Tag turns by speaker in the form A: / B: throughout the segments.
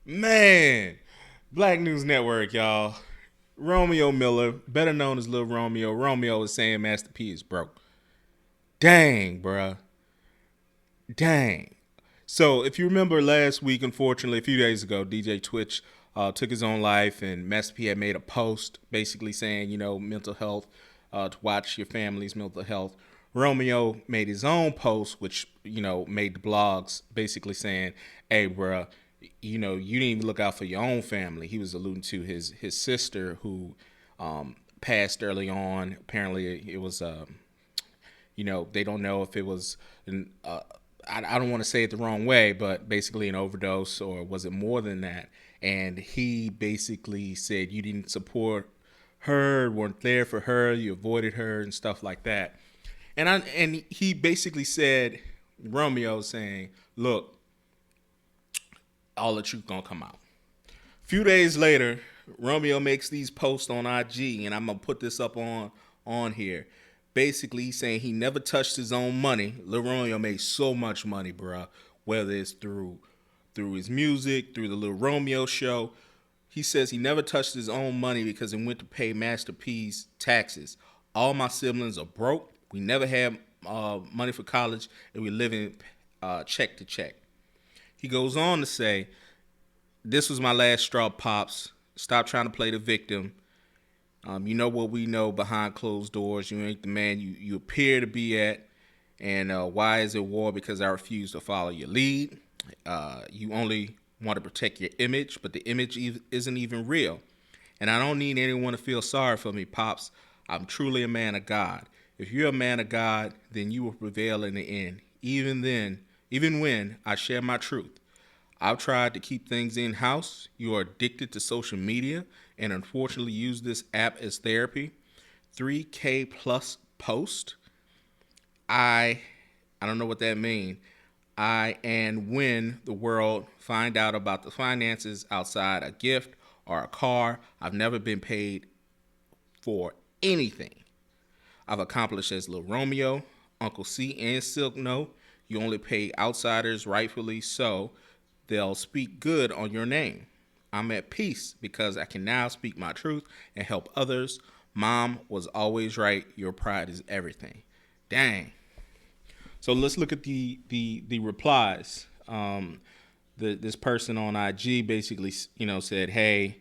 A: Man, Black News Network, y'all. Romeo Miller, better known as Lil Romeo. Romeo is saying Master P is broke. Dang, bruh. Dang. So, if you remember last week, unfortunately, a few days ago, DJ Twitch took his own life, and Master P had made a post basically saying, mental health, to watch your family's mental health. Romeo made his own post, which, made the blogs basically saying, hey, bruh, you didn't even look out for your own family. He was alluding to his sister who passed early on. Apparently, it was they don't know if it was I don't want to say it the wrong way, but basically an overdose, or was it more than that? And he basically said you didn't support her, weren't there for her, you avoided her, and stuff like that. And he basically said, Romeo saying, look, all the truth gonna come out. A few days later, Romeo makes these posts on IG, and I'm gonna put this up on here. Basically, he's saying he never touched his own money. Lil Romeo made so much money, bruh. Whether it's through his music, through the Lil Romeo show. He says he never touched his own money because he went to pay Master P's taxes. All my siblings are broke. We never had money for college, and we live in check to check. He goes on to say, this was my last straw, Pops. Stop trying to play the victim. You know what we know behind closed doors. You ain't the man you appear to be at. And why is it war? Because I refuse to follow your lead. You only want to protect your image, but the image isn't even real. And I don't need anyone to feel sorry for me, Pops. I'm truly a man of God. If you're a man of God, then you will prevail in the end. Even when I share my truth. I've tried to keep things in house. You are addicted to social media and unfortunately use this app as therapy. 3K plus post. I I don't know what that means. And when the world find out about the finances outside a gift or a car, I've never been paid for anything I've accomplished as Lil Romeo, Uncle C, and Silk know you only pay outsiders rightfully so. They'll speak good on your name. I'm at peace because I can now speak my truth and help others. Mom was always right. Your pride is everything. Dang. So let's look at the replies. This person on IG basically, said, "Hey,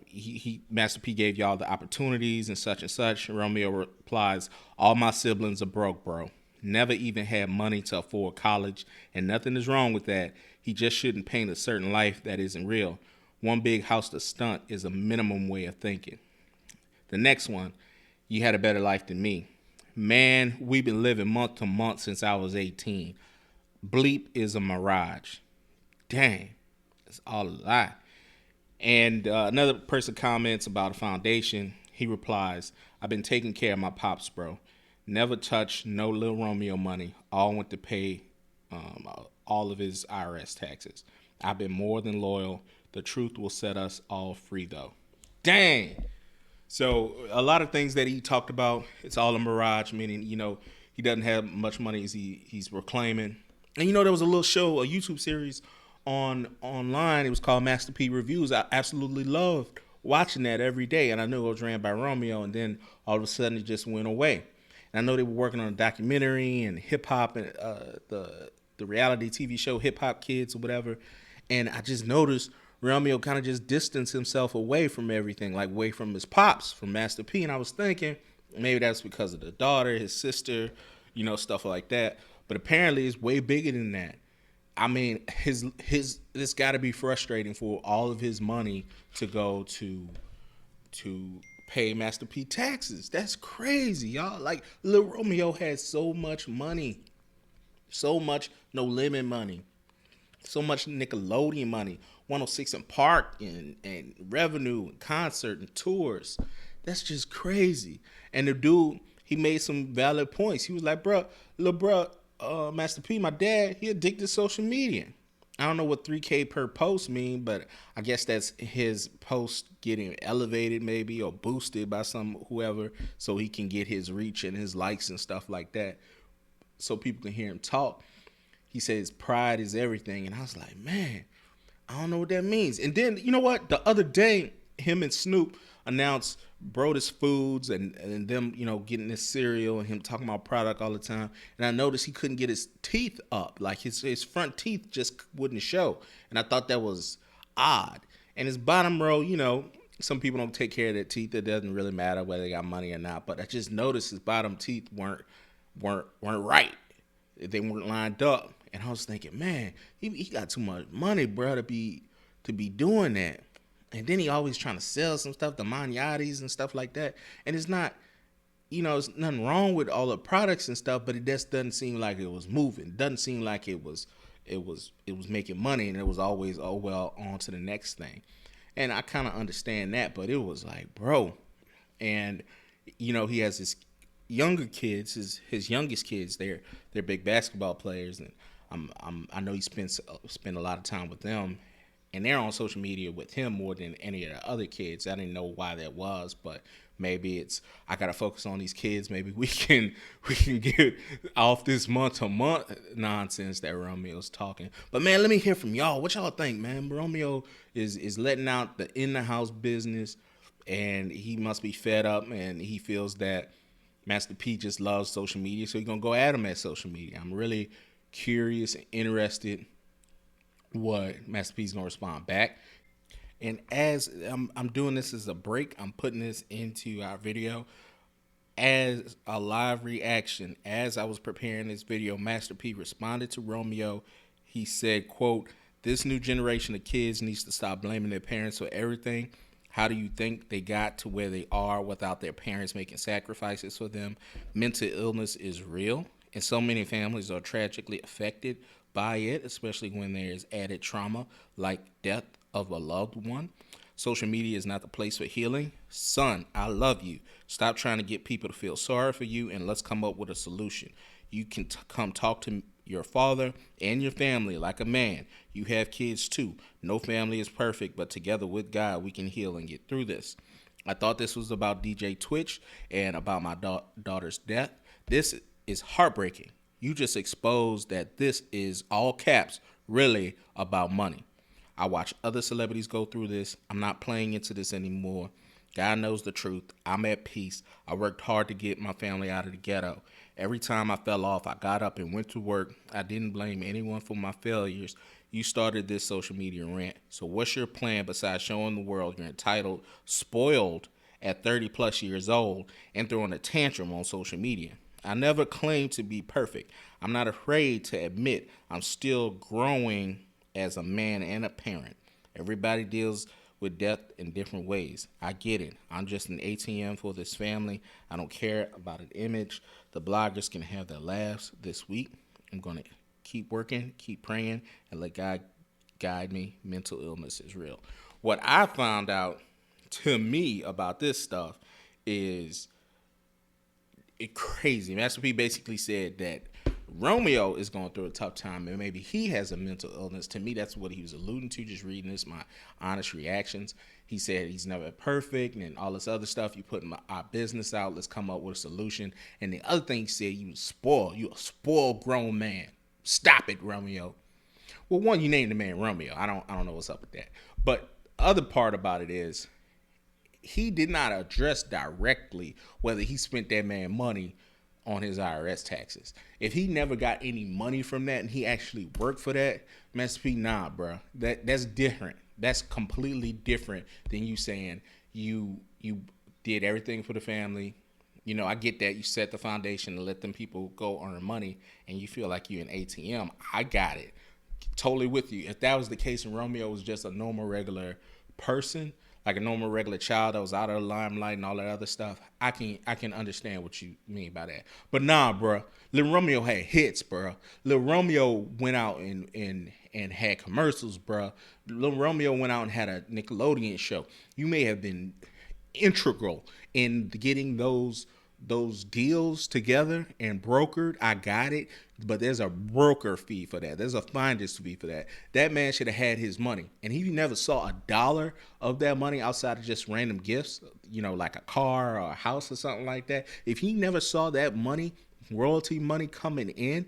A: he Master P gave y'all the opportunities and such and such." Romeo replies, "All my siblings are broke, bro. Never even had money to afford college, and nothing is wrong with that. He just shouldn't paint a certain life that isn't real. One big house to stunt is a minimum way of thinking." The next one, "You had a better life than me. Man, we've been living month to month since I was 18. Bleep is a mirage." Dang, it's all a lie. And another person comments about a foundation. He replies, "I've been taking care of my pops, bro. Never touched no Lil Romeo money. All went to pay all of his IRS taxes. I've been more than loyal. The truth will set us all free, though." Dang. So a lot of things that he talked about, it's all a mirage, meaning he doesn't have much money as he's proclaiming. And there was a little show, a YouTube series online. It was called Master P Reviews. I absolutely loved watching that every day, and I knew it was ran by Romeo. And then all of a sudden, it just went away. And I know they were working on a documentary and hip hop and the reality TV show Hip Hop Kids or whatever. And I just noticed Romeo kind of just distanced himself away from everything, like away from his pops, from Master P. And I was thinking maybe that's because of the daughter, his sister, stuff like that. But apparently it's way bigger than that. I mean, his this got to be frustrating for all of his money to go to pay Master P taxes. That's crazy, y'all. Like Lil Romeo had so much money, so much No Limit money, so much Nickelodeon money, 106 in Park and revenue and concert and tours. That's just crazy. And the dude, he made some valid points. He was like, "Bro, little bro, Master P, my dad, he addicted to social media." I don't know what 3K per post mean, but I guess that's his post getting elevated maybe or boosted by some whoever so he can get his reach and his likes and stuff like that so people can hear him talk. He says pride is everything. And I was like, man, I don't know what that means. And then, you know what? The other day, him and Snoop announced Brodus Foods and them, getting this cereal and him talking about product all the time. And I noticed he couldn't get his teeth up. Like his front teeth just wouldn't show. And I thought that was odd. And his bottom row, some people don't take care of their teeth. It doesn't really matter whether they got money or not. But I just noticed his bottom teeth weren't right. They weren't lined up. And I was thinking, man, he got too much money, bro, to be doing that. And then he always trying to sell some stuff, the Maniatis and stuff like that. And it's not, it's nothing wrong with all the products and stuff, but it just doesn't seem like it was moving. It doesn't seem like it was making money, and it was always, oh well, on to the next thing. And I kind of understand that, but it was like, bro. And he has his younger kids, his youngest kids. They're big basketball players, and I know he spent a lot of time with them, and they're on social media with him more than any of the other kids. I didn't know why that was, but maybe it's I gotta focus on these kids. Maybe we can get off this month to month nonsense that Romeo's talking. But man, let me hear from y'all. What y'all think, man? Romeo is letting out the in the house business, and he must be fed up, and he feels that Master P just loves social media, so he's gonna go at him at social media. I'm really curious and interested what Master P's gonna respond back. And as I'm doing this as a break, I'm putting this into our video as a live reaction. As I was preparing this video, Master P responded to Romeo. He said, quote, "This new generation of kids needs to stop blaming their parents for everything. How do you think they got to where they are without their parents making sacrifices for them? Mental illness is real, and so many families are tragically affected by it, especially when there's added trauma like death of a loved one. Social media is not the place for healing. Son, I love you. Stop trying to get people to feel sorry for you, and let's come up with a solution. You can come talk to your father and your family like a man. You have kids too. No family is perfect, but together with God, we can heal and get through this. I thought this was about DJ Twitch and about my daughter's death. This is heartbreaking. You just exposed that this is, all caps, really about money. I watch other celebrities go through this. I'm not playing into this anymore. God knows the truth. I'm at peace. I worked hard to get my family out of the ghetto. Every time I fell off, I got up and went to work. I didn't blame anyone for my failures. You started this social media rant. So what's your plan besides showing the world you're entitled, spoiled at 30 plus years old, and throwing a tantrum on social media? I never claimed to be perfect. I'm not afraid to admit I'm still growing as a man and a parent. Everybody deals with death in different ways. I get it. I'm just an ATM for this family. I don't care about an image. The bloggers can have their laughs this week. I'm going to keep working, keep praying, and let God guide me. Mental illness is real. What I found out to me about this stuff is crazy. Master P basically said that Romeo is going through a tough time, and maybe he has a mental illness. To me, that's what he was alluding to, just reading this, my honest reactions. He said he's never perfect and all this other stuff. You put our business out. Let's come up with a solution. And the other thing he said, you spoiled. You're a spoiled grown man. Stop it, Romeo. Well, one, you named the man Romeo. I don't know what's up with that. But the other part about it is he did not address directly whether he spent that man money on his IRS taxes. If he never got any money from that and he actually worked for that, Master P, nah, bro. That's different. That's completely different than you saying you did everything for the family. I get that you set the foundation to let them people go earn money, and you feel like you're an ATM. I got it. Totally with you. If that was the case and Romeo was just a normal, regular person, like a normal, regular child that was out of the limelight and all that other stuff, I can understand what you mean by that. But nah, bro, Lil Romeo had hits, bro. Lil Romeo went out and had commercials, bro. Lil Romeo went out and had a Nickelodeon show. You may have been integral in getting those deals together and brokered. I got it, but there's a broker fee for that. There's a finder's fee for that. That man should have had his money, and he never saw a dollar of that money outside of just random gifts, like a car or a house or something like that. If he never saw that money, royalty money coming in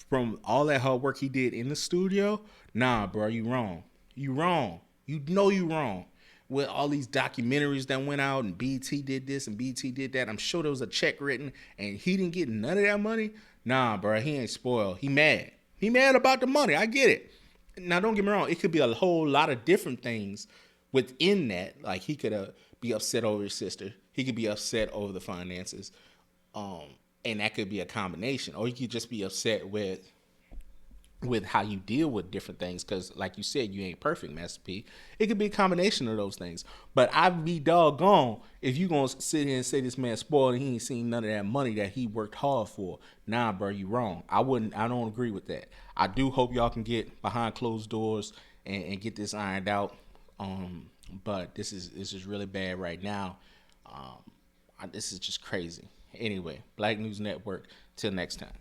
A: from all that hard work he did in the studio, nah, bro, you wrong. You wrong. You know you wrong. With all these documentaries that went out and BT did this and BT did that, I'm sure there was a check written and he didn't get none of that money. Nah, bro, he ain't spoiled. He mad. He mad about the money. I get it. Now, don't get me wrong. It could be a whole lot of different things within that. Like he could be upset over his sister. He could be upset over the finances. And that could be a combination. Or he could just be upset with how you deal with different things, because like you said, you ain't perfect, Master P. It could be a combination of those things. But I'd be doggone if you gonna sit here and say this man spoiled and he ain't seen none of that money that he worked hard for. Nah, bro, you wrong. I don't agree with that. I do hope y'all can get behind closed doors and get this ironed out. But this is really bad right now. This is just crazy. Anyway, Black News Network, till next time.